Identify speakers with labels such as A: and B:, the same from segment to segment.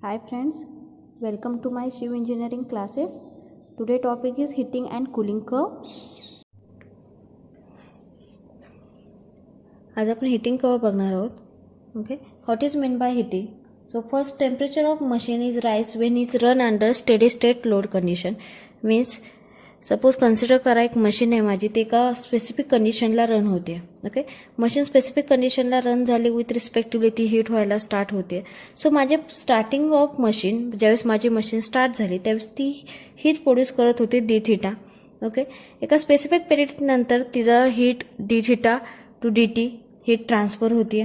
A: Hi friends, welcome to my Shiv engineering classes. Today topic is heating and cooling curve. आज आपण heating curve बघणार आहोत. Okay, what is meant by heating? So first, temperature of machine is rise when is run under steady state load condition. Means suppose consider करा एक machine आहे माझी, ते एका स्पेसिफिक कंडिशनला रन होते. ओके, मशीन स्पेसिफिक कंडिशनला रन झाली विथ रिस्पेक्टिव्हली ती हीट व्हायला स्टार्ट होते. सो माझे स्टार्टिंग ऑफ मशीन, ज्यावेळेस माझी मशीन स्टार्ट झाली त्यावेळेस ती हीट प्रोड्यूस करत होती डी थिटा. ओके, एका स्पेसिफिक पिरियड नंतर तिचं heat D theta two D T heat transfer होते.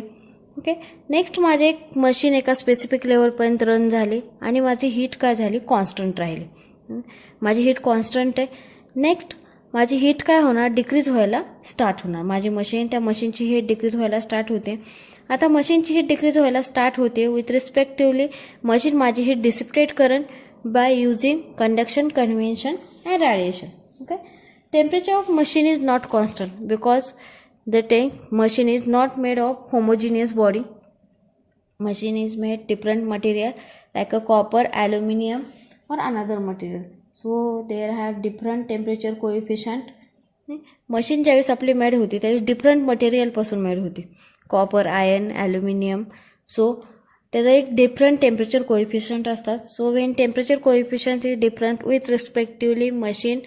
A: ओके, नेक्स्ट माझे एक मशीन एका स्पेसिफिक लेवलपर्यंत रन झाली आणि माझी हीट काय झाली, कॉन्स्टंट राहिली. माझी हीट कॉन्स्टंट आहे. नेक्स्ट माझी हीट काय होणार, डिक्रीज व्हायला स्टार्ट होणार. माझी मशीन, त्या मशीनची हीट डिक्रीज व्हायला स्टार्ट होते. आता मशीनची हीट डिक्रीज व्हायला स्टार्ट होते विथ रिस्पेक्टिव्हली मशीन माझी हीट डिसिपेट करेन bye using conduction, convention and radiation. Okay, temperature of machine is not constant because the machine is not made of homogeneous body. Machine is made different material like a copper, aluminum or another material. So there have different temperature coefficient. Machine ज्यावेळेस आपली made होती त्यावेळेस different मटेरियलपासून made होती, copper, iron, aluminium. So त्याचा एक different temperature coefficient असतात. So when temperature coefficient is different with respectively machine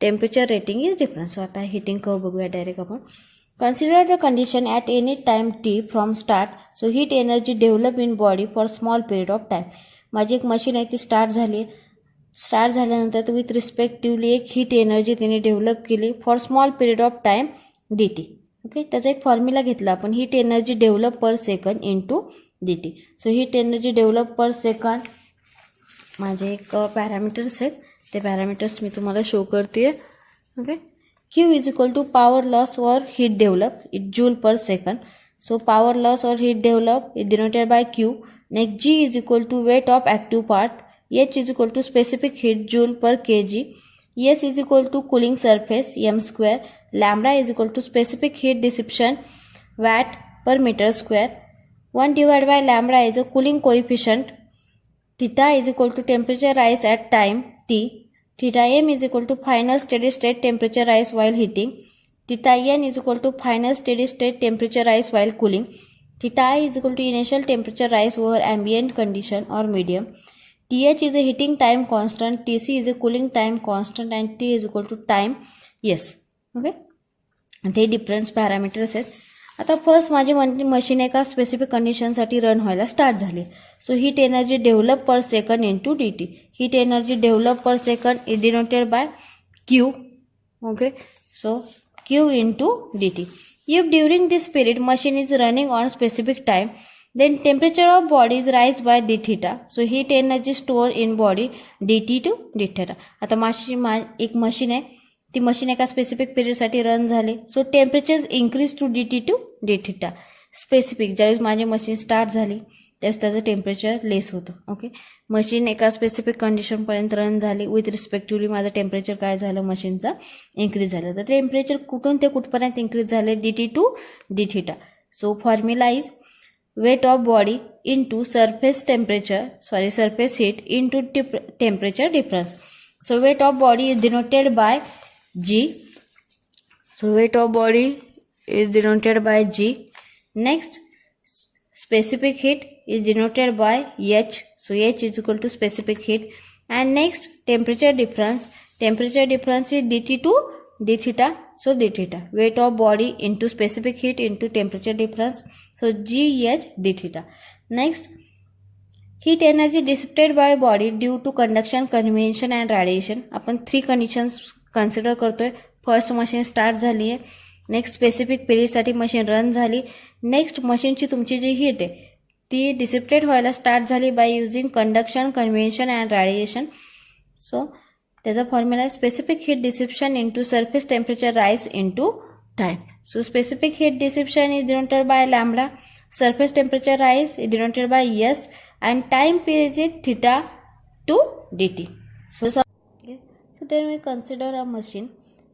A: temperature rating is different. So आता heating curve बघूया डायरेक्ट आपण. Consider the condition at any time t from start. So heat energy develop in body for small period of time. माझी एक machine आहे ती start झाल्यानंतर with respectively एक heat energy तिने डेव्हलप केली for small period of time D T. Okay, त्याचा एक फॉर्म्युला घेतला आपण, heat energy develop per second into D T. So heat energy develop per second माझे एक पॅरामीटर्स आहेत, ते पॅरामीटर्स मी तुम्हाला शो करते. Okay, Q is equal to power loss or heat develop, it joule per second. So power loss or heat develop is denoted by Q. Next, G is equal to weight of active part. H is equal to specific heat joule per kg. S is equal to cooling surface m square. Lambda is equal to specific heat dissipation watt per meter square. 1 divided by lambda is a cooling coefficient. Theta is equal to temperature rise at time t. Theta m is equal to final steady state temperature rise while heating. Theta n is equal to final steady state temperature rise while cooling. Theta I is equal to initial temperature rise over ambient condition or medium. Th is a heating time constant, Tc is a cooling time constant and T is equal to time. Yes. Okay. ते difference parameters आहेत. आता first माझी machine एका specific कंडिशनसाठी run व्हायला start झाली. So heat energy develop per second into D T. Heat energy develop per second is denoted bye Q. Okay, so Q into D T. If during this period machine is running on specific time then temperature of body is rise by d theta. So heat energy stored in body dt to d theta. आता एक machine आहे, ती machine एका specific पिरियडसाठी run झाली. So temperature increase to D t to D theta. Specific ज्यावेळेस माझी machine start झाली त्यावेळेस त्याचं टेम्परेचर लेस होतं. ओके, मशीन एका स्पेसिफिक कंडिशनपर्यंत रन झाली विथ रिस्पेक्टिव्हली माझं टेम्परेचर काय झालं, मशीनचा इन्क्रीज झालं. तर टेम्परेचर कुठून ते कुठपर्यंत इन्क्रीज झाले, d t to D theta. So formula is weight of body into surface heat into temperature difference. So weight of body is denoted by G. So weight of body is denoted by G. Next, specific heat is denoted by H. So H is equal to specific heat. And next, temperature difference is dt to d theta. So d theta, weight of body into specific heat into temperature difference. So GH d theta. Next, heat energy dissipated by body due to conduction, convection and radiation. आपण 3 conditions consider करतोय. First machine start झाली आहे, next specific पिरियडसाठी machine run झाली. Next मशीनची तुमची जी heat आहे ती dissipated व्हायला स्टार्ट झाली by using conduction, convention and radiation. So त्याचा फॉर्म्युला आहे specific heat dissipation into surface temperature rise into time. So specific heat dissipation is denoted by lambda, surface temperature rise is denoted by S and time period is theta to D T. So then we consider a machine.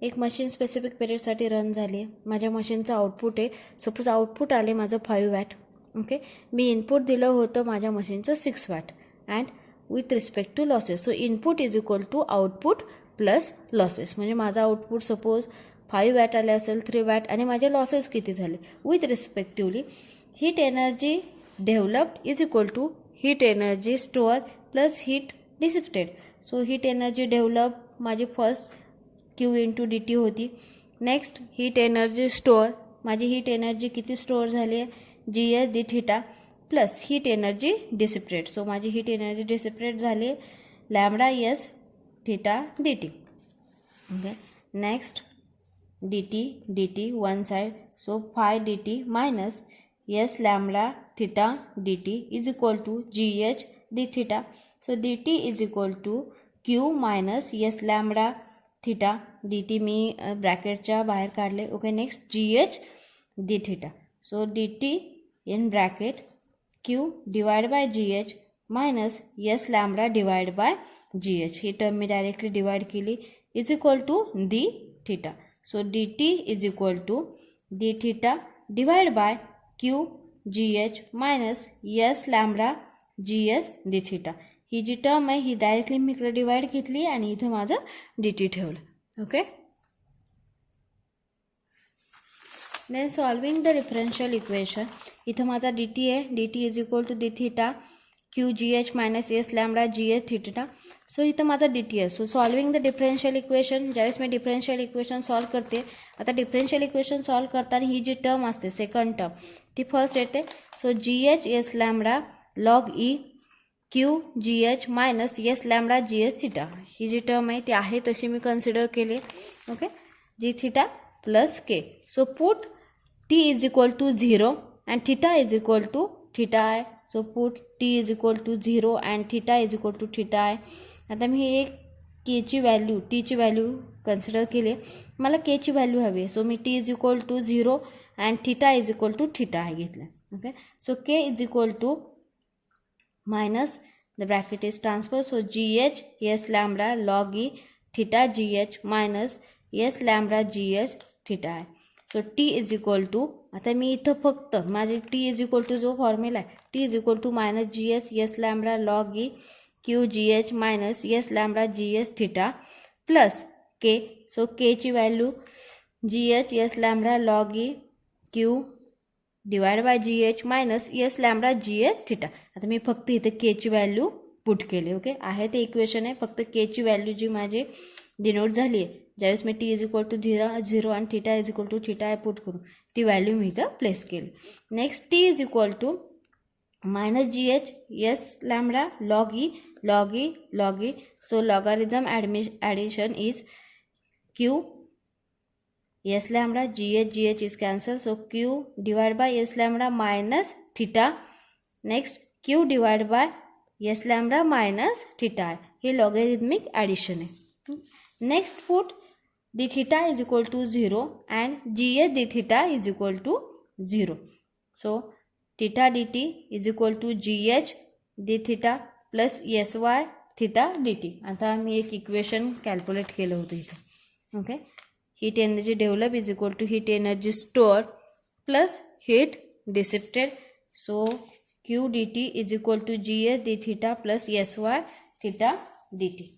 A: एक machine specific पिरियडसाठी run झाली आहे. माझ्या मशीनचं output आहे, suppose output आले माझं 5 watt. Okay, मी input दिलं होतं माझ्या मशीनचं 6 watt and with respect to losses. So input is equal to output plus losses. म्हणजे माझा आउटपुट सपोज 5 वॅट आले असेल, 3 वॅट, आणि माझे लॉसेस किती झाले with respectively. Heat energy developed is equal to heat energy store plus heat dissipated. So heat energy develop माझी first Q into D T होती. नेक्स्ट हीट एनर्जी स्टोअर, माझी heat energy किती store झाली आहे, G S D theta plus heat energy dissipated. So माझी heat energy dissipated झाली आहे lambda S theta D T. Okay, next D T one side. So phi D T minus S lambda theta D T is equal to G H D theta. So D T is equal to Q minus S lambda theta D T मी ब्रॅकेटच्या बाहेर काढले. Okay, next G H D theta. So D T in bracket Q divide by G H minus S lambda divide by G H. ही term मी directly divide केली is equal to D theta. So D T is equal to D theta divide by Q G H minus S lambda G S D theta. ही जी term आहे ही directly मी इकडे divide घेतली आणि इथं माझं डी टी ठेवलं. Okay, then solving the differential equation. इथं माझा डी टी आहे, d T is equal to D theta q G H minus S lambda g H theta. So इथं माझा डी टी आहे. So solving the differential equation, ज्यावेळेस मी differential equation solve करते, आता डिफरन्शियल इक्वेशन सॉल्व करताना ही जी टर्म असते सेकंड टर्म ती फर्स्ट येते. So G H S lambda log E Q जी एच मायनस एस लॅम्बडा जी एस थिटा. ही जी टर्म आहे ती आहे तशी मी कन्सिडर केली. Okay, G theta plus K. So put T is equal to 0 and theta is equal to theta आहे. So put T is equal to 0 and theta is equal to theta आहे. आता मी एक केची व्हॅल्यू, टीची value consider केली. मला केची value हवी आहे. सो मी T is equal to 0 and theta is equal to theta आहे घेतलं. Okay, so K is equal to minus the bracket is transfer. So gh s lambda log e theta gh minus s lambda gs theta आहे. So t is equal to, आता मी इथं फक्त माझे t is equal to जो formula आहे t is equal to minus G S S lambda log E Q G H minus S lambda G S theta plus K. So K ची value G H S lambda log E Q divide by G H minus S lambda G S theta. आता मी फक्त इथे के ची value put केली. Okay, आहे ते equation आहे, फक्त के ची व्हॅल्यू जी माझी डिनोट झाली आहे ज्यावेळेस मी टी इज इक्वल टू 0 आणि theta is equal to theta आहे पुट करून ती व्हॅल्यू मी इथं प्लेस केली. Next T is equal to minus G H S lambda log E log E log E. So logarithm addition is Q s lambda gh is cancelled. So q divided by s lambda minus theta. Next q divided by s lambda minus theta. हे logarithmic addition है. Next put d theta is equal to 0 and gh d theta is equal to 0. So theta dt is equal to gh d theta plus sy theta dt. आता मी एक equation calculate केलं होतं इथं. Okay, heat energy developed is equal to heat energy stored plus heat dissipated. So q dt is equal to gs d theta plus sy theta dt.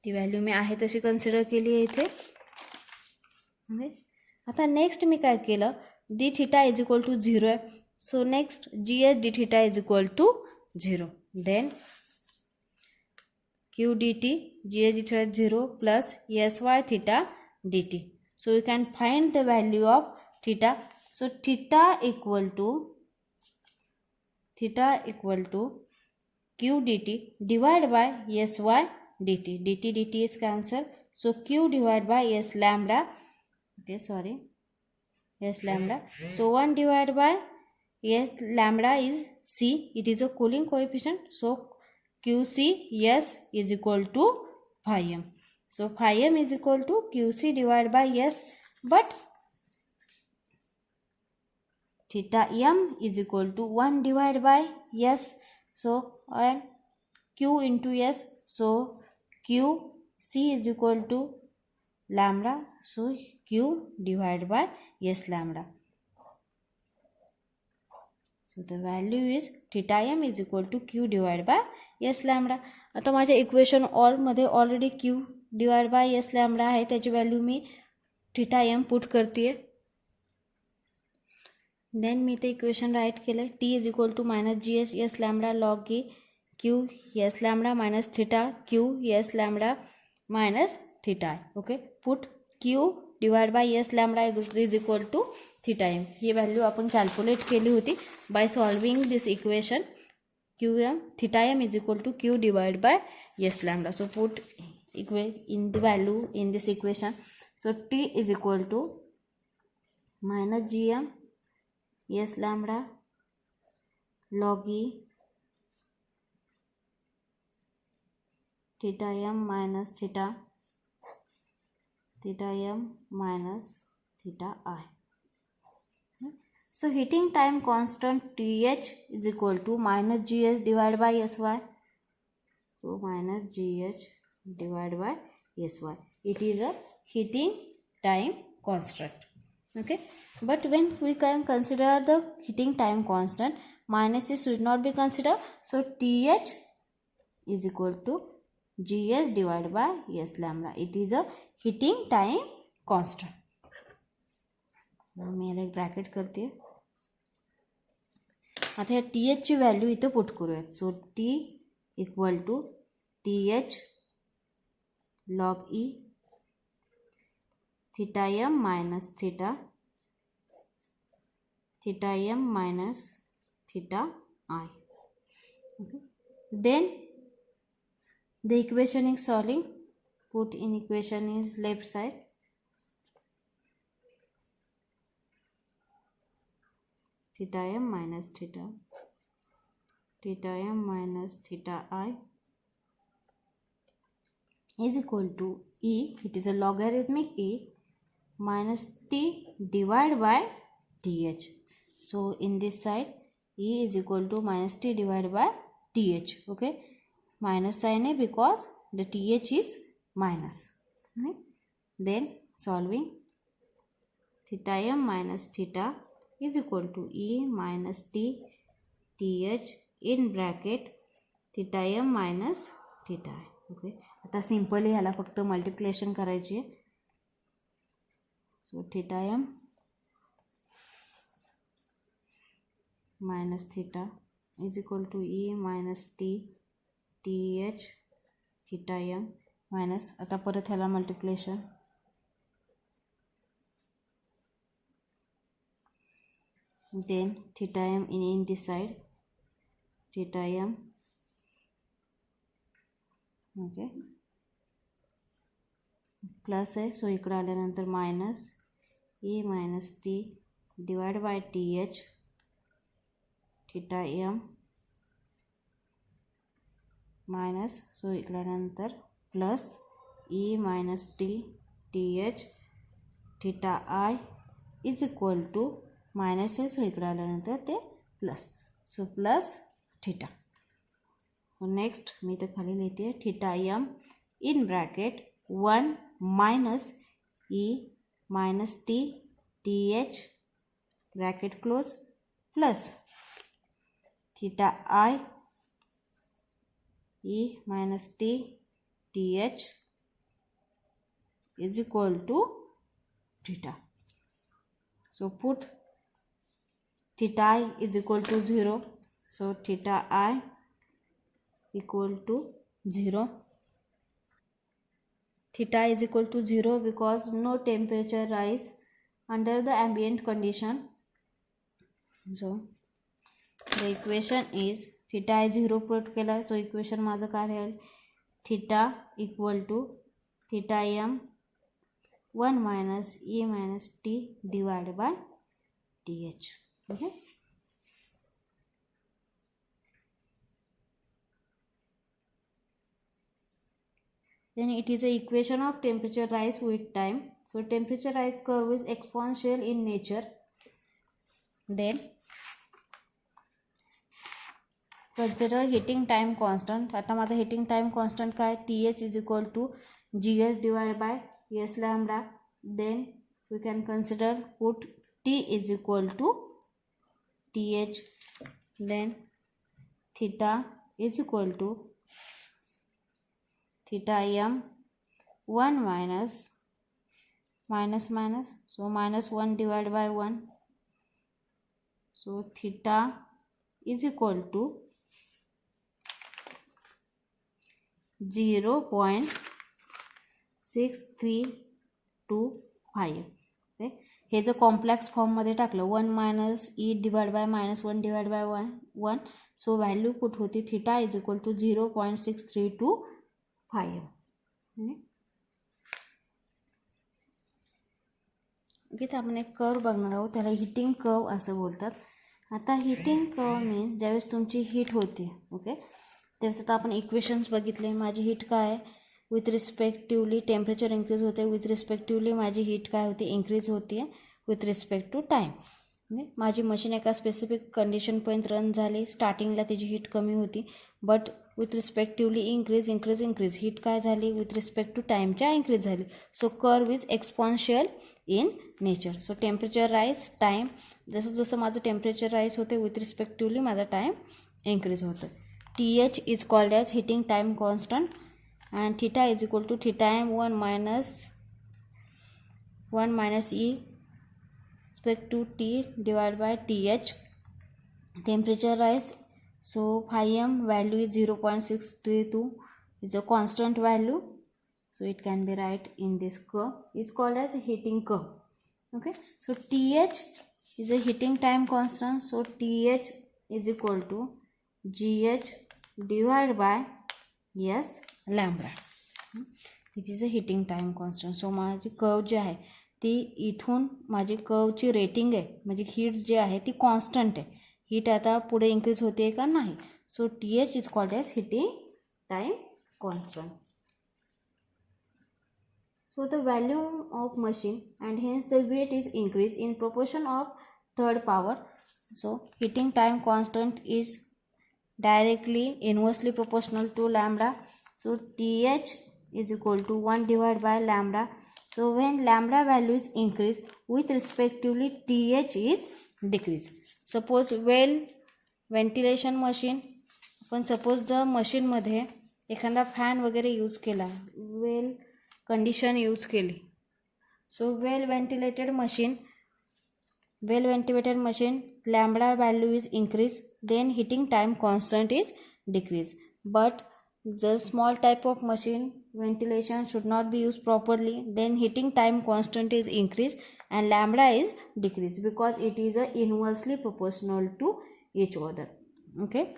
A: ती value मी आहे तशी consider केली आहे इथे. ओके, आता नेक्स्ट मी काय केलं, d theta is equal to 0 आहे. So next gs d theta is equal to 0. Then q dt gs d theta 0 plus sy theta dt. So you can find the value of theta. So theta equal to q dt divided by sy dt. dt is cancelled. So q divided by s lambda. Okay, sorry, s lambda. So 1 divided by s lambda is c. It is a cooling coefficient. So QC S is equal to phi m. So phi m is equal to QC divided by S, but theta m is equal to 1 divided by S. So and Q into S. So QC is equal to lambda. So Q divided by S lambda. So the value is theta M is equal to Q divide by S lambda. आता माझ्या equation ऑलमध्ये already Q divide by S lambda आहे, त्याची value मी theta M put करते. Then मी ते equation write केलं. T is equal to minus G S S lambda log E Q S lambda minus theta Q S lambda minus theta आहे. Okay, put Q divide by S lambda is equal to theta m. ही value आपण calculate केली होती by solving this equation. Q m theta M is equal to Q divide by S lambda. So put in the value in this equation. So t is equal to minus gm s lambda log e theta m minus theta m minus theta I. So heating time constant Th is equal to minus gs divided by sy. So minus gh divided by sy. It is a heating time constant. Okay, but when we can consider the heating time constant, minus should not be considered. So Th is equal to gs divided by s lambda. It is a heating time constant. मी याला एक bracket करते. आता या Th ची value इथे put करूयात. So T equal to Th log e theta m minus theta m minus theta I. Okay. Then the equation is solving. Put in equation is left side. Theta m minus theta m minus theta I is equal to e, it is a logarithmic e, minus t divided by th. So in this side e is equal to minus t divided by th. Okay, minus sign है because the th is minus. Okay. Then solving theta m minus theta is equal to e minus t th in bracket theta m minus theta. Okay, आता simply ह्याला फक्त multiplication करायची आहे. So theta m minus theta is equal to e minus T H theta m minus, आता परत ह्याला multiplication. Then theta M in this side theta m. Okay, plus आहे. So इकडे आल्यानंतर minus a minus t divide by T H theta m minus. So इकडे आल्यानंतर plus e minus T H theta I is equal to minus आहे. So इकडे आल्यानंतर ते plus. So plus theta. So next मी तर खाली लिहिते theta M in bracket 1 minus E minus T H bracket close plus theta I E minus T H is equal to theta. So put theta I is equal to 0. So theta I equal to 0. Theta is equal to 0 because no temperature rise under the ambient condition. So the equation is theta is 0 put केला. So equation माझं काय राहील theta equal to theta m 1 minus e minus t divided by th. Okay. Then it is a equation of temperature rise with time. So temperature rise curve is exponential in nature. Then consider heating time constant. आता माझा heating time constant काय Th is equal to Gs divided by S lambda. Then we can consider put T is equal to TH, then theta is equal to theta m 1 minus, so minus 1 divided by 1, so theta is equal to 0.6325. Okay, हे जर complex फॉर्ममध्ये टाकलं 1 minus E divide bye minus 1 divide by 1, so value put होती theta is equal to 0.6325. इथे आपण एक curve बघणार आहोत, त्याला हिटिंग कर्व असं बोलतात. आता हिटिंग कर्व मीन्स ज्यावेळेस तुमची हीट होते, ओके, त्यावेळेस आता आपण इक्वेशन्स बघितले. माझी हीट काय आहे, विथ रिस्पेक्टिवली टेम्परेचर इंक्रीज होते, विथ रिस्पेक्टिवली माझी हीट काय होते, इंक्रीज होते विथ रिस्पेक्ट टू टाईम. माझी मशीन एका स्पेसिफिक कंडिशनपर्यंत रन झाली, स्टार्टिंगला त्याची हीट कमी होती, but with respectively increase heat काय झाली, विथ रिस्पेक्ट टू टाईमच्या इंक्रीज झाली. So curve is exponential in nature. So temperature rise, time, जसं जसं माझं टेम्परेचर राईज होते विथ रिस्पेक्टिवली माझा टाईम इंक्रीज होतो. TH is called as heating time constant and theta is equal to theta m 1 minus E respect to T divided by TH. Temperature rise, so phi m value is 0.632, it's a constant value, so it can be right in this curve. It's called as heating curve. Okay, so TH is a heating time constant, so TH is equal to GH divided by S lambda. It is a heating time constant. So माझी curve जी आहे ती इथून माझी कर्वची rating आहे, म्हणजे heat जी आहे ती constant आहे. हीट आता पुढे इंक्रीज होते का नाही. So TH is called as heating time constant. So the volume of machine and hence the weight is increased in proportion of third power. So heating time constant is directly inversely proportional to lambda. So TH is equal to 1 divided by lambda. So when lambda value is increased, with respectively TH is decreased. Suppose well ventilation machine, आपण suppose जर मशीनमध्ये एखादा fan वगैरे use केला, वेल condition use केली, so well ventilated machine lambda value is increased, then heating time constant is decreased. But the small type of machine ventilation should not be used properly, then heating time constant is increased and lambda is decreased because it is inversely proportional to each other. Okay,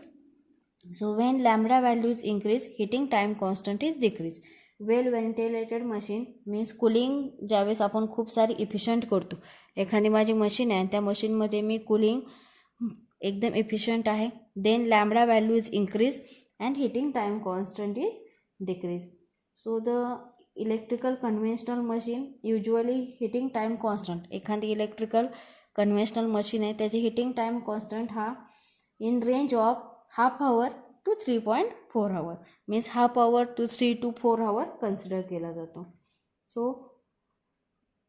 A: so when lambda value is increased, heating time constant is decreased. Well ventilated machine means cooling ज्यावेळेस आपण खूप सारी efficient करतो, एखादी माझी machine आहे त्या मशीनमध्ये मी कूलिंग एकदम इफिशियंट आहे, then lambda value is increase and heating time constant is decrease. So the electrical conventional machine usually heating time constant, एखादी इलेक्ट्रिकल कन्व्हेन्शनल मशीन आहे त्याची हिटिंग टाईम कॉन्स्टंट हा in range of half hour to 3.4 hour, means half hour to 3 to 4 hour consider केला जातो. So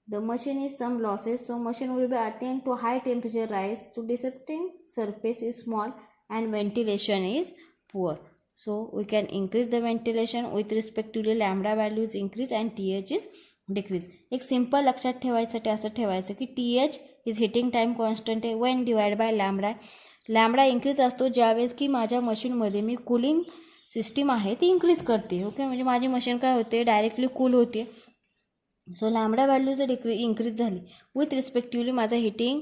A: the machine is some losses, so machine will be attain to high temperature rise, to dissipating surface is small and ventilation is poor. So we can increase the ventilation with respectively lambda value is increase and TH is decrease. एक simple लक्षात ठेवायसाठी असं ठेवायचं की TH is heating time constant आहे when divide by lambda. Lambda increase असतो ज्यावेळेस की माझ्या मशीनमध्ये मी कूलिंग सिस्टीम आहे ती इंक्रीज करते. ओके, म्हणजे माझी मशीन काय होते, डायरेक्टली कूल होते. सो लॅम्बडा व्हॅल्यू जर इंक्रीज झाली विथ रिस्पेक्टिवली माझा हिटिंग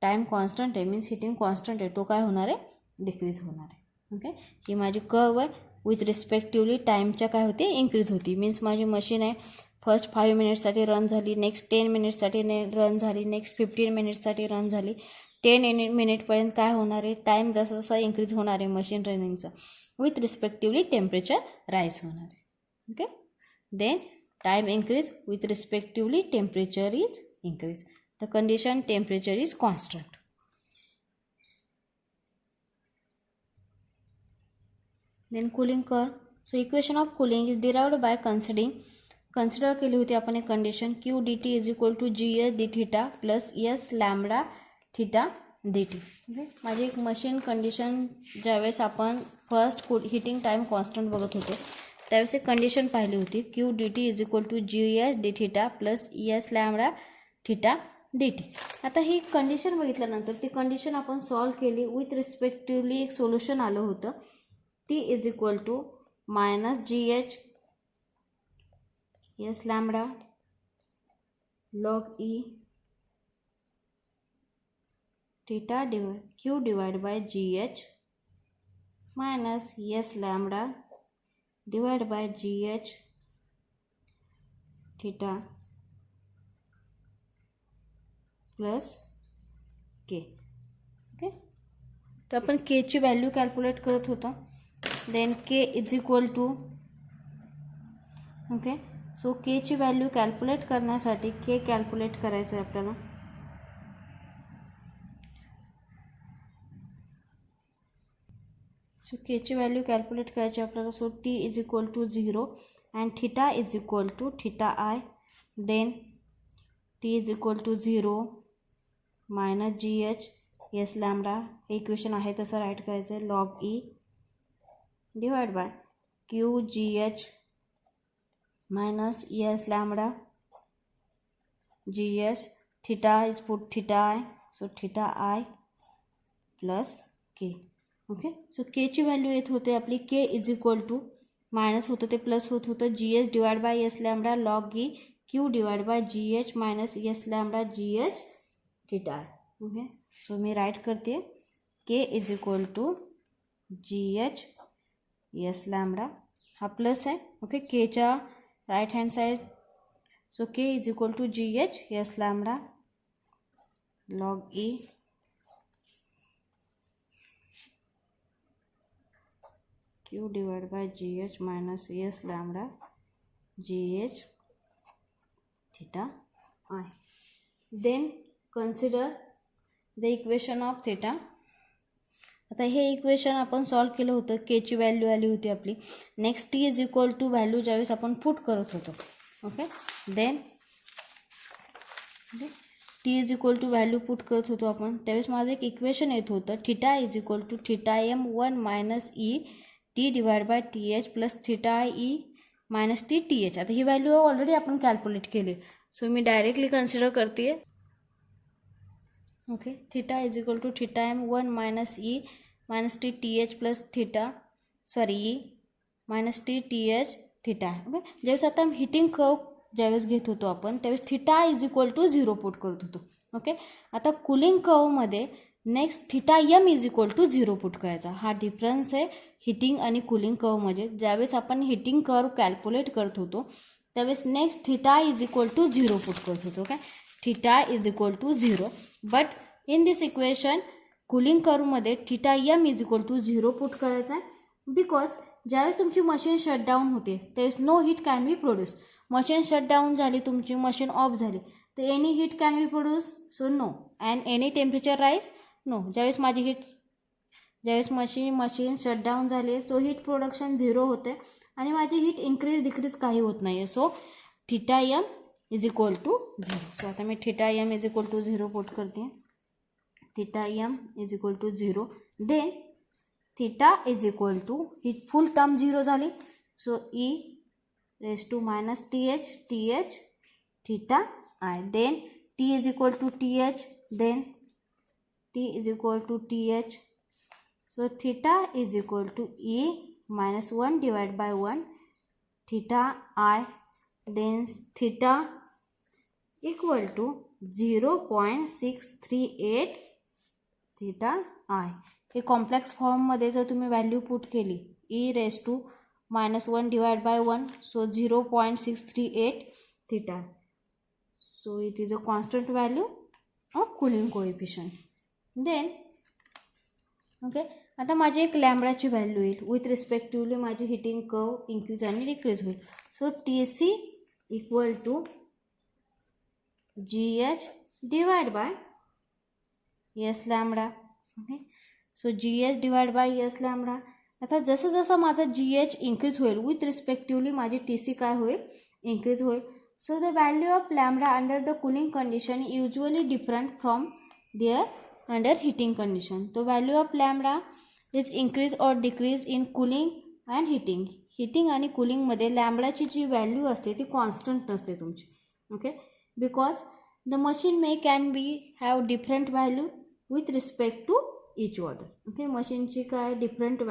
A: टाईम कॉन्स्टंट आहे, मीन्स हिटिंग कॉन्स्टंट आहे, तो काय होणार आहे, डिक्रीज होणार आहे. ओके, ही माझी कर्व आहे, विथ रिस्पेक्टिवली टाईमच्या काय होते, इंक्रीज होती. मीन्स माझी मशीन आहे फर्स्ट 5 मिनिट्ससाठी रन झाली, नेक्स्ट 10 मिनिट्ससाठी रन झाली, नेक्स्ट 15 मिनिट्ससाठी रन झाली, 10 मिनिटपर्यंत काय होणार आहे, टाईम जसा जसा इंक्रीज होणार आहे मशीन रनिंगचा विथ रिस्पेक्टिवली टेम्परेचर राईज होणार आहे. Okay, then time increase with respectively temperature is increase. The condition temperature is constant. Then cooling curve. So equation of cooling is derived by consider केली होती आपण एक condition, Q dt is equal to GS d theta plus S lambda theta D T. Okay, माझी एक machine condition ज्यावेळेस आपण first heating time constant बघत होते त्यावेळेस एक कंडिशन पाहिली होती, Q D T is equal to G S D theta plus E S lambda theta D T. आता ही कंडिशन बघितल्यानंतर ती कंडिशन आपण सॉल्व केली. विथ रिस्पेक्टिवली एक सोल्युशन आलं होतं, T is equal to minus G H S lambda log E theta q divided by gh minus s lambda divided by gh theta plus k. Okay, तर आपण k ची value calculate करत होतो. Then k is equal to, okay, so k ची value calculate करण्यासाठी k calculate करायचं आहे आपल्याला. सो के ची व्हॅल्यू कॅल्क्युलेट करायची आपल्याला. So T is equal to 0 and theta is equal to theta I. Then T is equal to 0 minus G H S lambda, हे equation आहे तसं राईट करायचं आहे, log E divide by Q G H minus S lambda G H theta is put theta I, so theta I plus K. Okay, so K ची value येत होते आपली K is equal to minus होतं ते plus होत होतं G H divide by S lambda log E Q divide by G H minus S lambda G H theta. Okay, so मी write करते K is equal to G H S lambda, हा plus आहे. Okay, केच्या right hand side, so K is equal to G H S lambda log E q divided by gh minus s lambda gh theta I. Then consider the equation of theta. आता हे equation आपण solve केलं होतं, के ची value आली होती आपली. Next T is equal to value ज्यावेळेस आपण पुट करत होतो. Okay, then T is equal to value put करत होतो आपण, त्यावेळेस माझं एक इक्वेशन येत होतं, theta is equal to theta M 1 minus E T divide by T H plus theta E minus T T H. आता ही व्हॅल्यू ऑलरेडी आपण कॅल्क्युलेट केली, सो मी डायरेक्टली कन्सिडर करते. Okay, theta is equal to theta M 1 minus E minus T T H plus theta E minus T T H theta. Okay, ज्यावेळेस आता heating curve ज्यावेळेस घेत होतो आपण त्यावेळेस theta is equal to 0 put करत होतो. ओके, आता कुलिंग कर्वमध्ये next theta M is equal to 0 put करायचा. हा डिफरन्स आहे हिटिंग आणि कुलिंग कर्वमध्ये. ज्यावेळेस आपण हिटिंग कर्व कॅल्क्युलेट करत होतो त्यावेळेस next theta is equal to 0 put करत होतो. काय, theta is equal to 0, but in this equation cooling कर्वमध्ये theta M is equal to 0 put करायचा आहे. बिकॉज ज्यावेळेस तुमची मशीन शटडाऊन होते त्यावेळेस no heat can be produce. Machine shutdown झाली, तुमची मशीन ऑफ झाली तर any heat can be produce, so no. And any temperature rise, no. ज्यावेळेस मशीन शटडाऊन झाली सो हीट प्रोडक्शन 0 होते आणि माझी हीट इन्क्रीज डिक्रीज काही होत नाही आहे. So theta M is equal to 0. So आता मी theta M is equal to 0 put करते. Theta M is equal to 0. Then theta is equal to, ही फुल टर्म 0 झाली, so E raise to minus T H theta I. Then T is equal to T H, then T is equal to T H. So theta is equal to E minus 1 divided by 1 theta I. Then theta equal to 0.638 theta I. हे complex फॉर्ममध्ये जर तुम्ही value put केली E raise to minus 1 divide by 1, so 0.638 theta. So it is a constant value of cooling coefficient. Then okay, आता माझी एक लॅम्बडाची value येईल. विथ रिस्पेक्टिवली माझी हिटिंग कर्व इन्क्रीज आणि डिक्रीज होईल. So T C equal to G H divide by S lambda. Okay, so G H divide by S lambda. आता जसं जसं माझं जी एच इन्क्रीज होईल विथ रिस्पेक्टिवली माझी टी सी काय होईल, इन्क्रीज होईल. So the value of lambda under the cooling condition usually different from there under heating condition. So value of lambda is increase or decrease in cooling and heating. Heating आणि cooling मध्ये लॅम्बडाची जी value असते ती constant नसते तुमची. Okay, because the machine can be have different value with respect to each other. Okay, machine ची काय different value.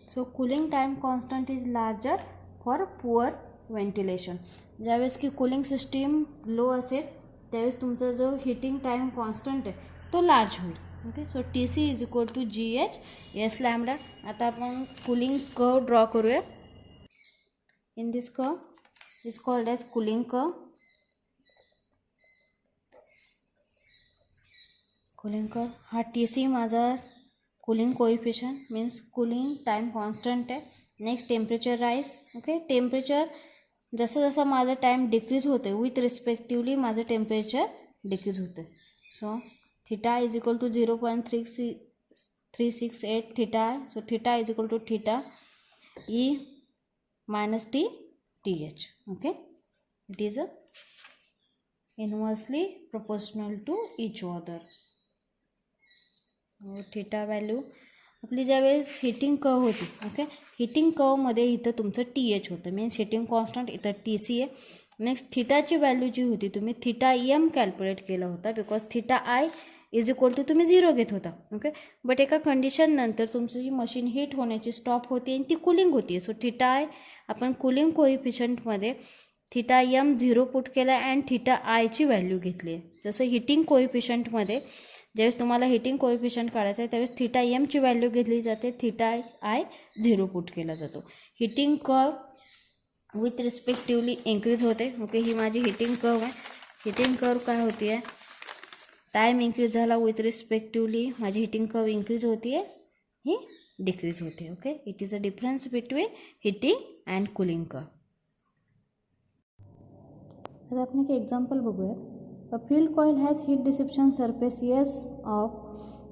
A: So cooling time constant is larger for poor ventilation. ज्यावेळेस की कूलिंग सिस्टीम लो असेल त्यावेळेस तुमचा जो हीटिंग टाइम कॉन्स्टंट आहे तो लार्ज होईल. Okay, so T C is equal to G H S lambda. आता आपण कूलिंग कर्व ड्रॉ करूया. In this curve is called as cooling curve. Cooling curve हा टी सी माझा cooling coefficient means cooling time constant आहे. Next temperature rise. Okay, temperature जसं जसं माझं time decrease होते विथ रिस्पेक्टिवली माझं टेम्परेचर डिक्रीज होते. So theta is equal to 0.368 theta आहे. So theta is equal to theta E minus T T H. Okay, it is a inversely proportional to each other. Theta value आपली ज्यावेळेस heating curve होती. Okay, heating कर्वमध्ये इथं तुमचं T H होतं means heating constant, इथं T C आहे. Next थीटाची व्हॅल्यू जी होती तुम्ही थीटा एम कॅल्क्युलेट केला होता because theta I is equal to तुम्ही 0 घेत होता. ओके, बट एका कंडिशननंतर तुमची मशीन हीट होण्याची स्टॉप होती आणि ती कूलिंग होती. सो थीटा आय आपण कूलिंग कोएफिशिएंटमध्ये थीटा एम 0 पुट केला अँड थीटा आयची व्हॅल्यू घेतली आहे. जसं हिटिंग कोएफिशिएंटमध्ये ज्यावेळेस तुम्हाला हिटिंग कोएफिशिएंट काढायचं आहे त्यावेळेस थीटा एमची व्हॅल्यू घेतली जाते, थीटा आय 0 पुट केला जातो. Heating curve with respectively increase होते. ओके, ही माझी हिटिंग कर्व आहे. हिटिंग कर्व काय होती आहे, टाइम इन्क्रीज झाला विथ रिस्पेक्टिवली माझी हिटिंग कर्व इन्क्रीज होती आहे, ही डिक्रीज होते. Okay, it is a difference between heating and cooling curve. आता आपण एक एक्झाम्पल बघूया. A field coil has heat dissipation surface S of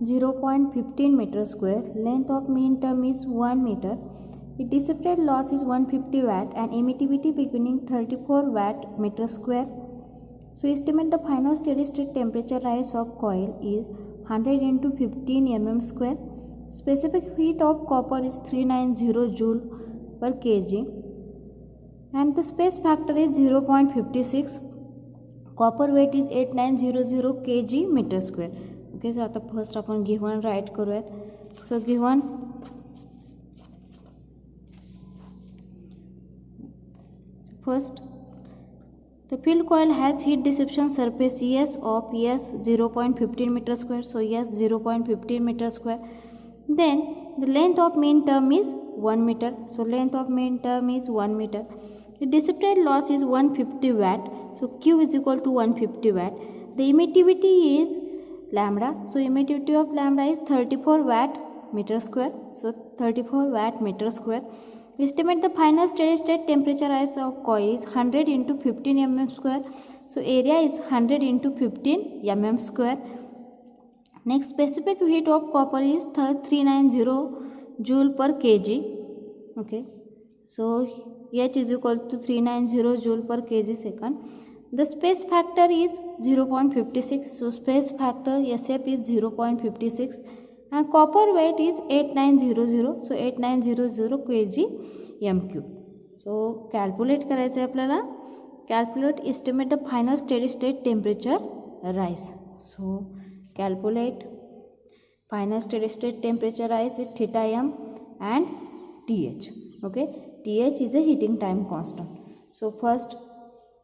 A: 0.15 meter square. Length of mean term is 1 meter. Its dissipated loss is 150 watt and emittivity beginning 34 watt meter square. So estimate the final steady state temperature rise of coil is 100 into 15 mm square. Specific heat of copper is 390 joule per kg and the space factor is 0.56. Copper weight is 8900 kg metre square. Okay, so आता first आपण given write करूयात. So given first the field coil has heat dissipation surface S of S 0.15 metre square. So S 0.15 metre square. Then the length of main term is 1 metre. So length of main term is 1 metre. The dissipated loss is 150 watt. So Q is equal to 150 watt. The emittivity is lambda. So emittivity of lambda is 34 watt meter square. So 34 watt meter square. Estimate the final steady state temperature rise of coil is 100 into 15 mm square. So area is 100 into 15 mm square. Next, specific heat of copper is 390 joule per kg. Okay. So H is equal to 390 joule per kg second. The space factor is 0.56. So space factor SF is 0.56 and copper weight is 8900. So 8900 kg m3. So calculate करायचं आहे आपल्याला. Calculate estimate the final steady state temperature rise. So calculate final steady state temperature rise with theta m and TH. Okay, TH is a heating time constant. So first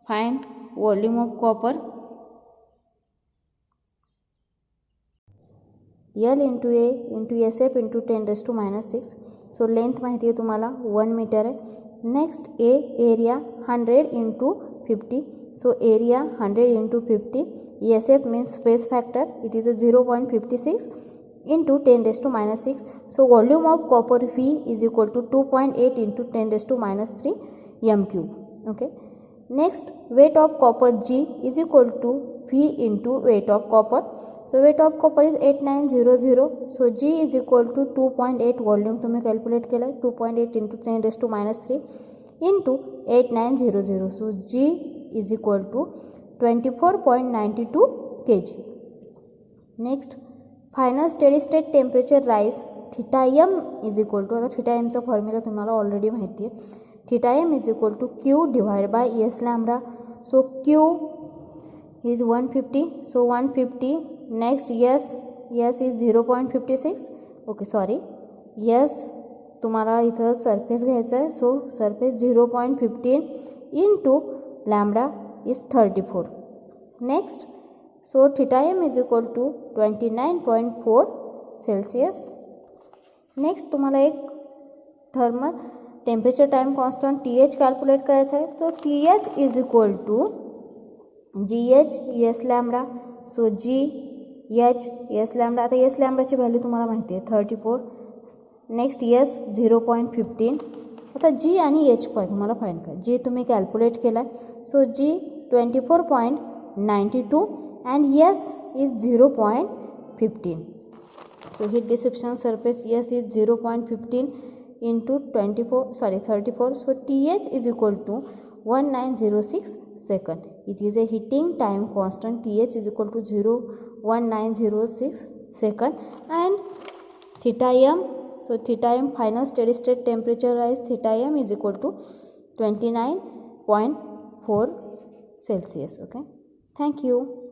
A: find volume of copper. L into A into SF into 10 raised to minus 6. So length माहिती आहे तुम्हाला 1 metre आहे. Next A area 100 into 50. So area 100 into 50. SF means space factor. It is a 0.56 into 10 raised to minus 6. So volume of copper V is equal to 2.8 into 10 raised to minus 3 m cube. Okay. Next, weight of copper G is equal to V into weight of copper. So weight of copper is 8900. So G is equal to 2.8 volume तुम्ही calculate केला 2.8 into 10 raised to minus 3 into 8900. So G is equal to 24.92 kg. Next final steady state temperature rise theta M is equal to, आता theta एमचा formula तुम्हाला already माहिती आहे, theta M is equal to Q divide by S lambda. So Q is 150, so 150. Next S is 0.56. Okay sorry, S तुम्हाला इथं surface घ्यायचा आहे, so surface 0.15 into lambda is 34. Next so theta M is equal to 29.4 Celsius. Next तुम्हाला एक thermal temperature time constant T H calculate करायचा आहे. तो T H is equal to G H S lambda. So G H S lambda, आता S लॅम्बडाची value तुम्हाला माहिती आहे 34. Next S 0.15. आता जी आणि एच पॉईंट तुम्हाला फाईंड करा. जी तुम्ही कॅल्क्युलेट केला आहे, so G 24.92 and S is 0.15. So heat dissipation surface S is 0.15 into 34. So TH is equal to 1906 second. It is a heating time constant. TH is equal to 1906 second. And theta m, so theta m final steady state temperature rise theta m is equal to 29.4 Celsius. Okay, thank you.